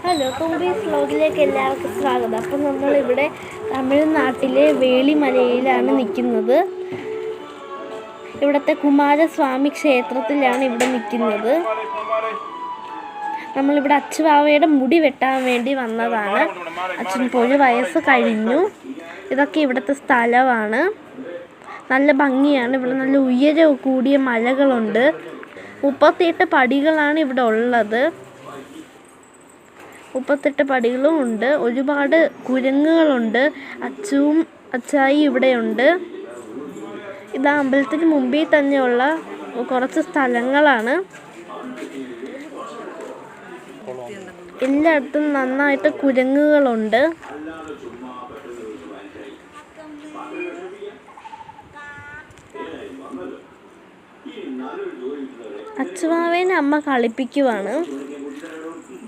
Hello, തുമ്പീസ് വ്ലോഗിലേക്ക് എല്ലാവർക്കും സ്വാഗതം. അപ്പം നമ്മളിവിടെ തമിഴ്നാട്ടിലെ വേളിമലയിലാണ് നിൽക്കുന്നത്. ഇവിടുത്തെ കുമാരസ്വാമി ക്ഷേത്രത്തിലാണ് ഇവിടെ നിൽക്കുന്നത്. നമ്മളിവിടെ അച്ചുവാവയുടെ മുടി വെട്ടാൻ വേണ്ടി വന്നതാണ്. അച്ഛനിപ്പോൾ 1 വയസ്സ് കഴിഞ്ഞു. ഇതൊക്കെ ഇവിടുത്തെ സ്ഥലമാണ്. നല്ല ഭംഗിയാണ്. ഇവിടെ നല്ല ഉയരം കൂടിയ മലകളുണ്ട്. 38 പടികളാണ് ഇവിടെ ഉള്ളത്. 38 പടികളും ഉണ്ട്. ഒരുപാട് കുരങ്ങുകളുണ്ട്. അച്ചായി ഇവിടെയുണ്ട്. ഇത് അമ്പലത്തിന് മുമ്പിൽ തന്നെയുള്ള കുറച്ച് സ്ഥലങ്ങളാണ്. എല്ലായിടത്തും നന്നായിട്ട് കുരങ്ങുകളുണ്ട്. അച്ചുവാവേനെ അമ്മ കളിപ്പിക്കുവാണ്.